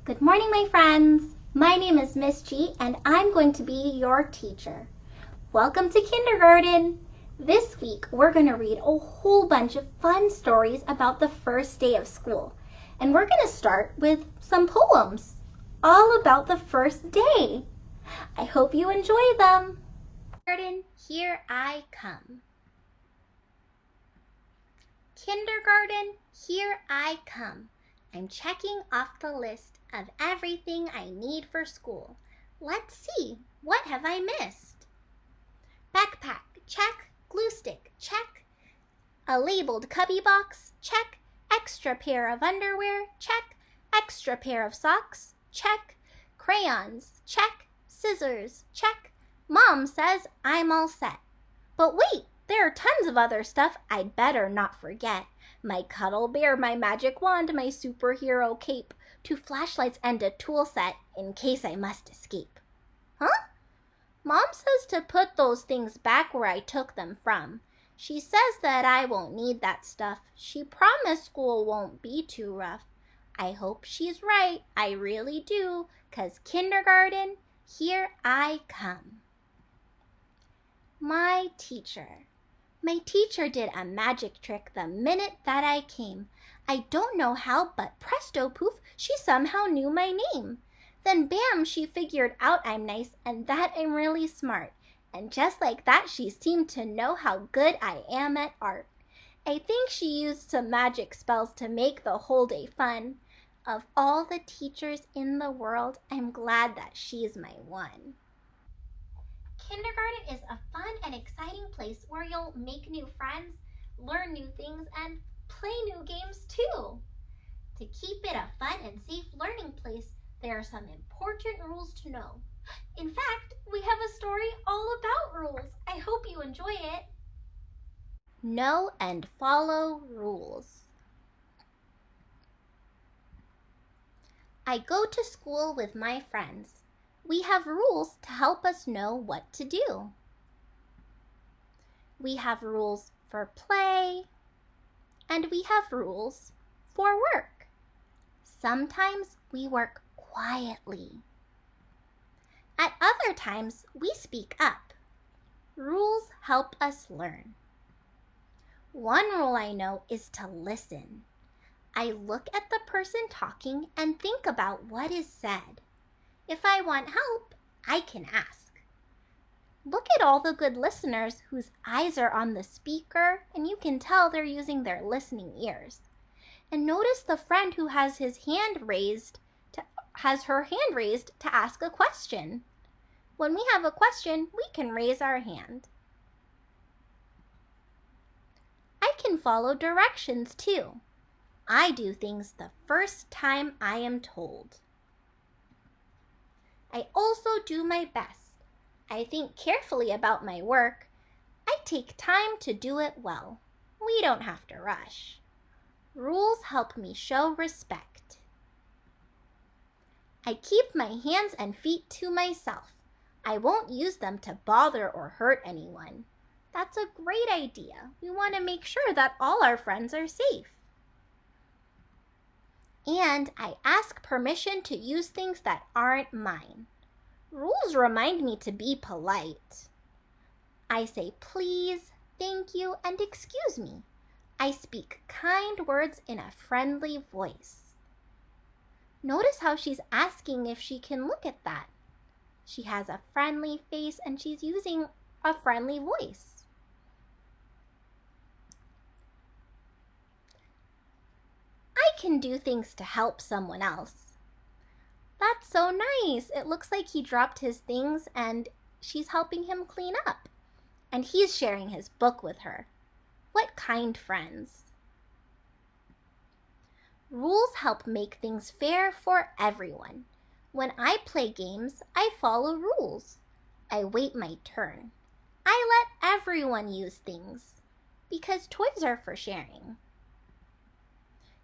Good morning, my friends. My name is Miss G, and I'm going to be your teacher. Welcome to kindergarten. This week, we're going to read a whole bunch of fun stories about the first day of school. And we're going to start with some poems, all about the first day. I hope you enjoy them. Kindergarten, here I come. Kindergarten, here I come. I'm checking off the list of everything I need for school. Let's see, what have I missed? Backpack, check. Glue stick, check. A labeled cubby box, check. Extra pair of underwear, check. Extra pair of socks, check. Crayons, check. Scissors, check. Mom says I'm all set. But wait, there are tons of other stuff I'd better not forget. My cuddle bear, my magic wand, my superhero cape, 2 flashlights and a tool set in case I must escape. Huh? Mom says to put those things back where I took them from. She says that I won't need that stuff. She promised school won't be too rough. I hope she's right, I really do, 'cause kindergarten, here I come. My teacher. My teacher did a magic trick the minute that I came. I don't know how, but presto poof, she somehow knew my name. Then bam, she figured out I'm nice and that I'm really smart. And just like that, she seemed to know how good I am at art. I think she used some magic spells to make the whole day fun. Of all the teachers in the world, I'm glad that she's my one. Kindergarten is a fun and exciting place where you'll make new friends, learn new things, and play new games too. To keep it a fun and safe learning place, there are some important rules to know. In fact, we have a story all about rules. I hope you enjoy it. Know and follow rules. I go to school with my friends. We have rules to help us know what to do. We have rules for play, and we have rules for work. Sometimes we work quietly. At other times, we speak up. Rules help us learn. One rule I know is to listen. I look at the person talking and think about what is said. If I want help, I can ask. Look at all the good listeners whose eyes are on the speaker, and you can tell they're using their listening ears. And notice the friend who has her hand raised to ask a question. When we have a question, we can raise our hand. I can follow directions too. I do things the first time I am told. I also do my best. I think carefully about my work. I take time to do it well. We don't have to rush. Rules help me show respect. I keep my hands and feet to myself. I won't use them to bother or hurt anyone. That's a great idea. We want to make sure that all our friends are safe. And I ask permission to use things that aren't mine. Rules remind me to be polite. I say please, thank you, and excuse me. I speak kind words in a friendly voice. Notice how she's asking if she can look at that. She has a friendly face and she's using a friendly voice. I can do things to help someone else. That's so nice. It looks like he dropped his things and she's helping him clean up. And he's sharing his book with her. What kind friends. Rules help make things fair for everyone. When I play games, I follow rules. I wait my turn. I let everyone use things because toys are for sharing.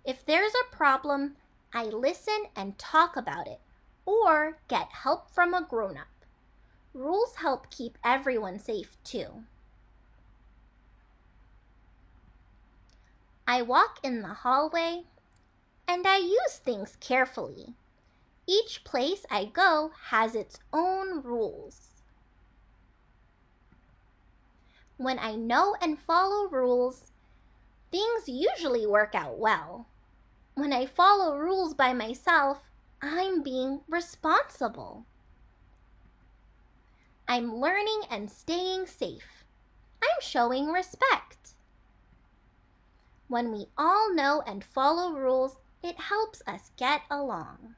If there's a problem, I listen and talk about it or get help from a grown-up. Rules help keep everyone safe too. I walk in the hallway and I use things carefully. Each place I go has its own rules. When I know and follow rules, things usually work out well. When I follow rules by myself, I'm being responsible. I'm learning and staying safe. I'm showing respect. When we all know and follow rules, it helps us get along.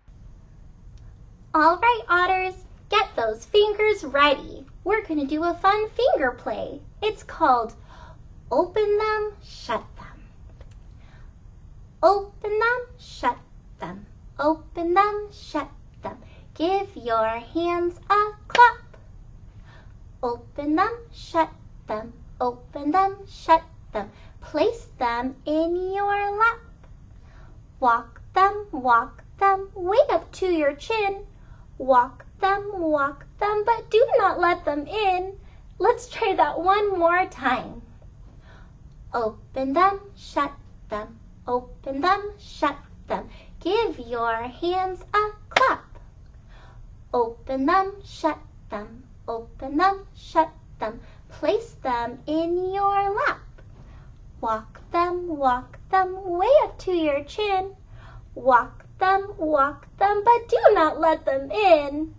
All right, otters, get those fingers ready. We're going to do a fun finger play. It's called Open Them, Shut Them. Open them, shut them. Open them, shut them. Give your hands a clap. Open them, shut them. Open them, shut them. Place them in your lap. Walk them, way up to your chin. Walk them, but do not let them in. Let's try that one more time. Open them, shut them. Open them, shut them. Give your hands a clap. Open them, shut them. Open them, shut them. Place them in your lap. Walk them, way up to your chin. Walk them, but do not let them in.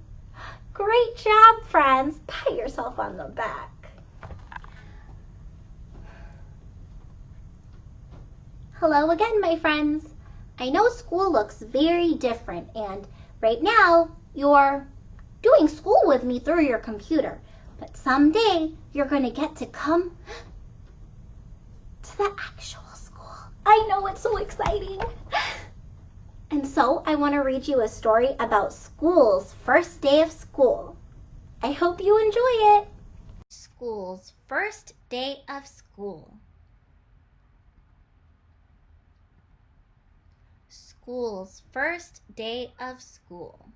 Great job, friends. Pat yourself on the back. Hello again, my friends. I know school looks very different, and right now you're doing school with me through your computer, but someday you're going to get to come to the actual school. I know, it's so exciting. And so I want to read you a story about school's first day of school. I hope you enjoy it. School's first day of school. School's first day of school.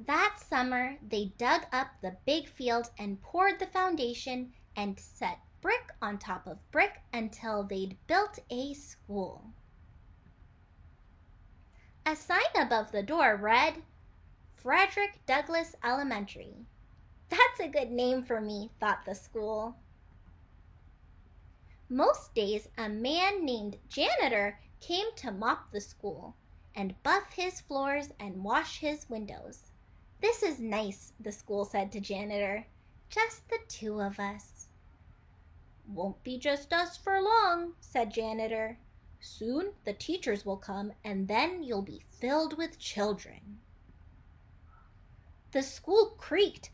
That summer, they dug up the big field and poured the foundation and set brick on top of brick until they'd built a school. A sign above the door read, Frederick Douglass Elementary. That's a good name for me, thought the school. Most days, a man named Janitor came to mop the school and buff his floors and wash his windows. This is nice, the school said to Janitor. Just the two of us. Won't be just us for long, said Janitor. Soon the teachers will come and then you'll be filled with children. The school creaked.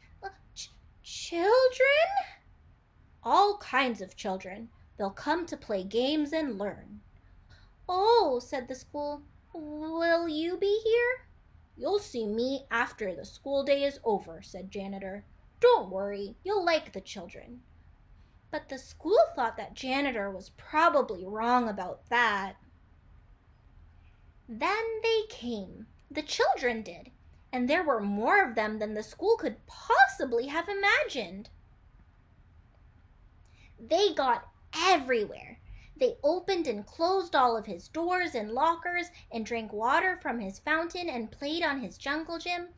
Children? All kinds of children. They'll come to play games and learn. Oh, said the school. Will you be here? You'll see me after the school day is over, said Janitor. Don't worry, you'll like the children. But the school thought that Janitor was probably wrong about that. Then they came. The children did, and there were more of them than the school could possibly have imagined. They got everywhere. They opened and closed all of his doors and lockers and drank water from his fountain and played on his jungle gym.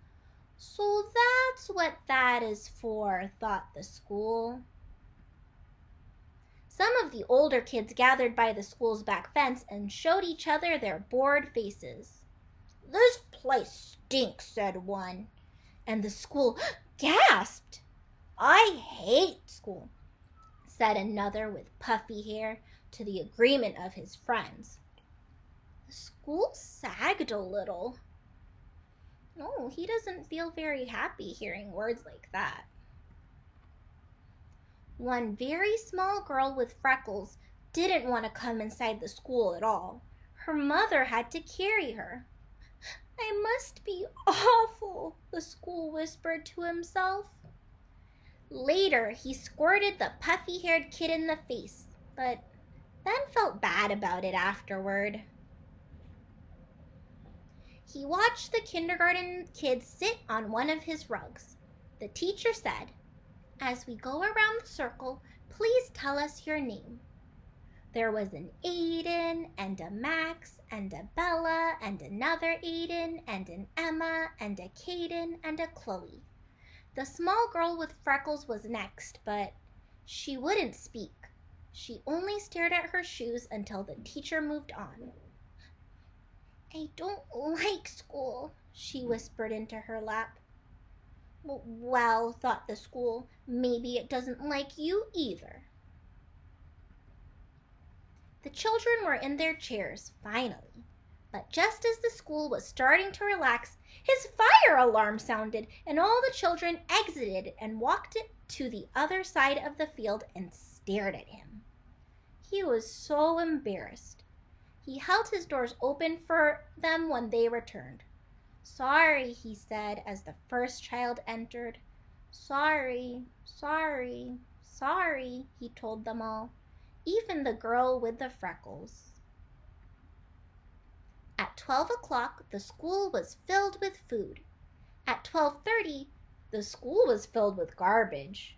So that's what that is for, thought the school. Some of the older kids gathered by the school's back fence and showed each other their bored faces. This place stinks, said one, and the school gasped. I hate school, said another with puffy hair, to the agreement of his friends. The school sagged a little. Oh, he doesn't feel very happy hearing words like that. One very small girl with freckles didn't want to come inside the school at all. Her mother had to carry her. I must be awful, the school whispered to himself. Later, he squirted the puffy-haired kid in the face, but then felt bad about it afterward. He watched the kindergarten kids sit on one of his rugs. The teacher said, As we go around the circle, please tell us your name. There was an Aiden and a Max and a Bella and another Aiden and an Emma and a Caden and a Chloe. The small girl with freckles was next, but she wouldn't speak. She only stared at her shoes until the teacher moved on. "I don't like school," she whispered into her lap. Well, thought the school, maybe it doesn't like you either. The children were in their chairs, finally. But just as the school was starting to relax, his fire alarm sounded, and all the children exited and walked to the other side of the field and stared at him. He was so embarrassed. He held his doors open for them when they returned. "Sorry," he said as the first child entered. "Sorry, sorry, sorry," he told them all, even the girl with the freckles. At 12 o'clock, the school was filled with food. At 12:30, the school was filled with garbage.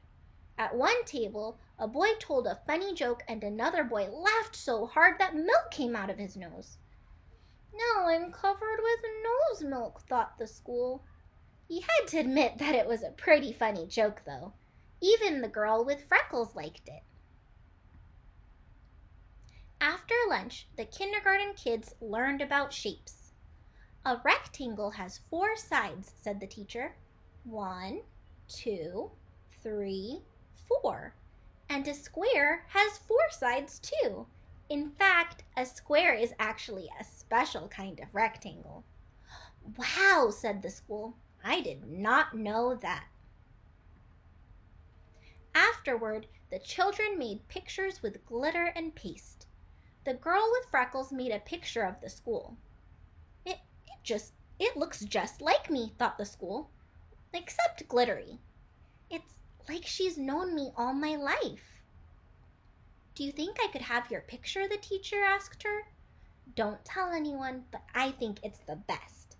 At one table, a boy told a funny joke and another boy laughed so hard that milk came out of his nose. "Now I'm covered with nose milk," thought the school. He had to admit that it was a pretty funny joke, though. Even the girl with freckles liked it. After lunch, the kindergarten kids learned about shapes. "A rectangle has 4 sides," said the teacher. 1, 2, 3, 4. And a square has 4 sides too. In fact, a square is actually a special kind of rectangle. "Wow," said the school. "I did not know that." Afterward, the children made pictures with glitter and paste. The girl with freckles made a picture of the school. It looks just like me," thought the school, "except glittery. It's like she's known me all my life." "Do you think I could have your picture?" the teacher asked her. "Don't tell anyone, but I think it's the best."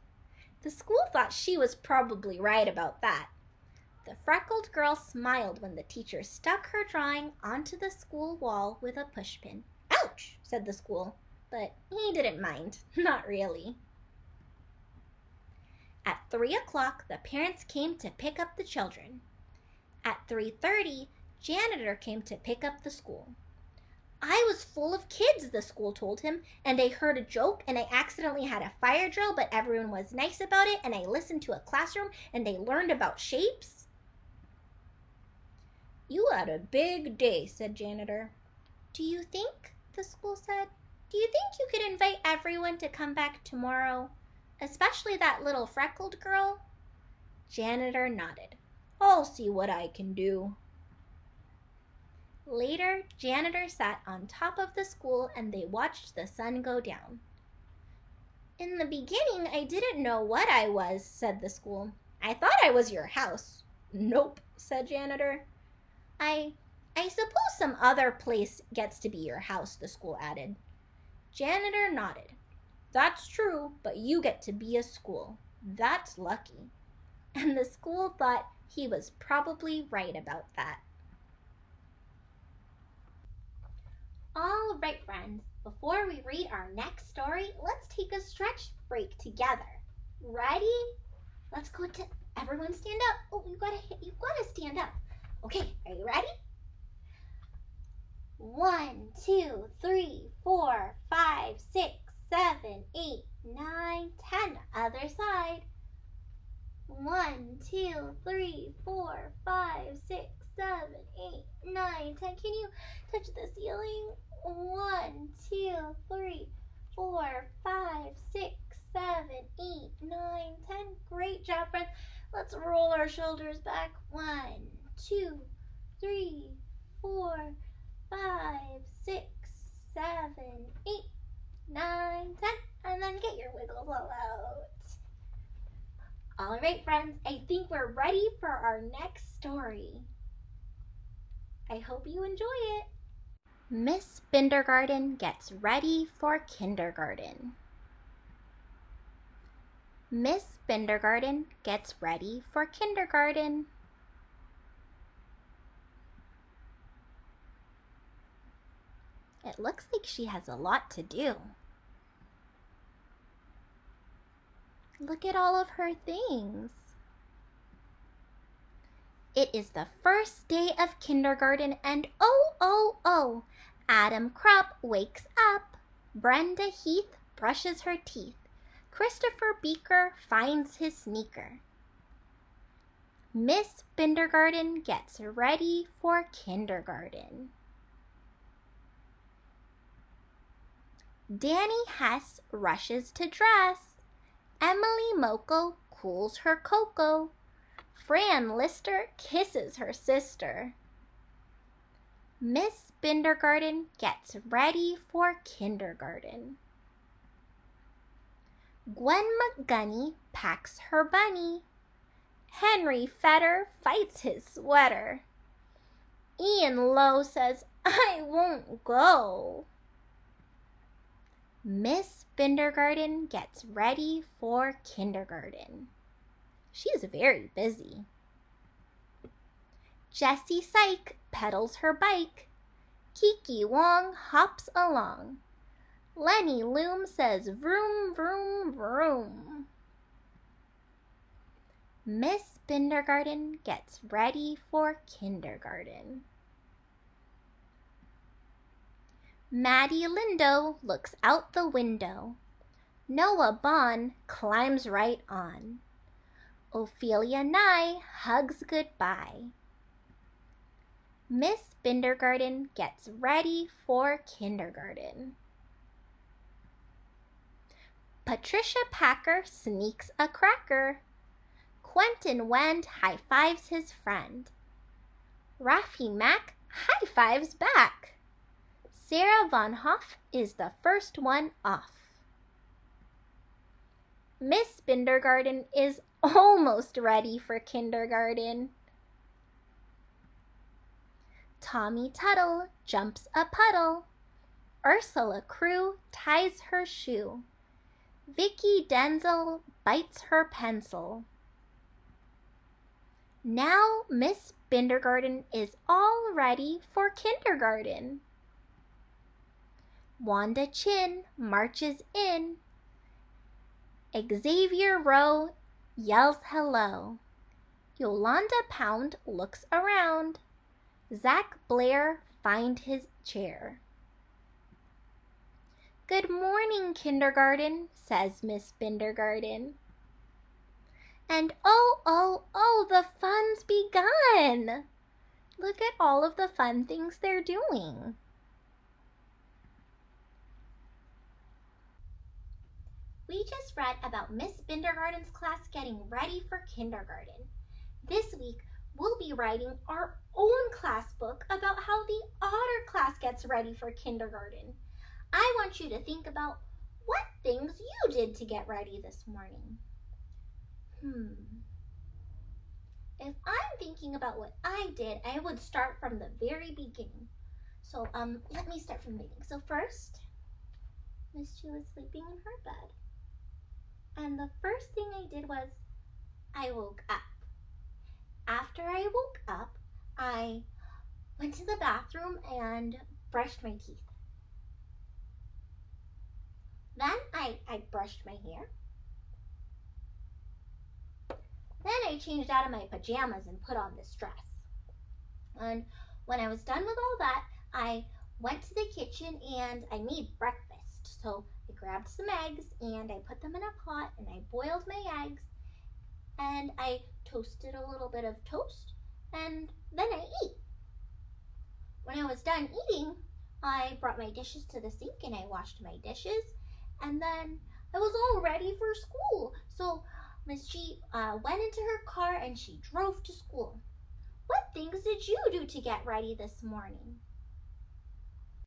The school thought she was probably right about that. The freckled girl smiled when the teacher stuck her drawing onto the school wall with a pushpin. "Ouch," said the school, but he didn't mind, not really. At 3 o'clock, the parents came to pick up the children. At 3:30, janitor came to pick up the school. "I was full of kids," the school told him, "and I heard a joke, and I accidentally had a fire drill, but everyone was nice about it, and I listened to a classroom, and they learned about shapes." "You had a big day," said janitor. "Do you think," the school said, "do you think you could invite everyone to come back tomorrow, especially that little freckled girl?" Janitor nodded. "I'll see what I can do." Later, janitor sat on top of the school and they watched the sun go down. "In the beginning, I didn't know what I was," said the school. "I thought I was your house." "Nope," said janitor. I suppose some other place gets to be your house," the school added. Janitor nodded. "That's true, but you get to be a school. That's lucky." And the school thought he was probably right about that. All right, friends, before we read our next story, let's take a stretch break together. Ready? Let's go to everyone stand up. Oh, you gotta stand up. Okay, are you ready? 1, 2, 3, 4, 5, 6, 7, 8, 9, 10. Other side. 1, 2, 3, 4, 5, 6, 7, 8, 9, 10. Can you touch the ceiling? 1, 2, 3, 4, 5, 6, 7, 8, 9, 10. Great job, friends. Let's roll our shoulders back. 1, 2, 3, 4, 5, 6, 7, 8, 9, 10. And then get your wiggles all out. All right, friends, I think we're ready for our next story. I hope you enjoy it. Miss Bindergarten gets ready for kindergarten. Miss Bindergarten gets ready for kindergarten. It looks like she has a lot to do. Look at all of her things. It is the first day of kindergarten and oh, Adam Krupp wakes up. Brenda Heath brushes her teeth. Christopher Beaker finds his sneaker. Miss Bindergarten gets ready for kindergarten. Danny Hess rushes to dress. Emily Moko cools her cocoa. Fran Lister kisses her sister. Miss Bindergarten gets ready for kindergarten. Gwen McGunny packs her bunny. Henry Fetter fights his sweater. Ian Lowe says, "I won't go." Miss Bindergarten gets ready for kindergarten. She's very busy. Jessie Syke pedals her bike. Kiki Wong hops along. Lenny Loom says, "Vroom, vroom, vroom." Miss Bindergarten gets ready for kindergarten. Maddie Lindo looks out the window. Noah Bond climbs right on. Ophelia Nye hugs goodbye. Miss Bindergarten gets ready for kindergarten. Patricia Packer sneaks a cracker. Quentin Wend high-fives his friend. Raffy Mack high-fives back. Sarah Von Hoff is the first one off. Miss Bindergarten is almost ready for kindergarten. Tommy Tuttle jumps a puddle. Ursula Crew ties her shoe. Vicky Denzel bites her pencil. Now Miss Bindergarten is all ready for kindergarten. Wanda Chin marches in. Xavier Rowe yells hello. Yolanda Pound looks around. Zach Blair finds his chair. "Good morning, kindergarten," says Miss Bindergarten. And oh, the fun's begun! Look at all of the fun things they're doing. We just read about Miss Bindergarten's class getting ready for kindergarten. This week, we'll be writing our own class book about how the Otter class gets ready for kindergarten. I want you to think about what things you did to get ready this morning. If I'm thinking about what I did, I would start from the very beginning. So let me start from the beginning. So first, Miss Chu was sleeping in her bed. And the first thing I did was I woke up. After I woke up, I went to the bathroom and brushed my teeth. Then I brushed my hair. Then I changed out of my pajamas and put on this dress. And when I was done with all that, I went to the kitchen and I made breakfast. So I grabbed some eggs and I put them in a pot and I boiled my eggs and I toasted a little bit of toast and then I ate. When I was done eating, I brought my dishes to the sink and I washed my dishes and then I was all ready for school. So Miss G went into her car and she drove to school. What things did you do to get ready this morning?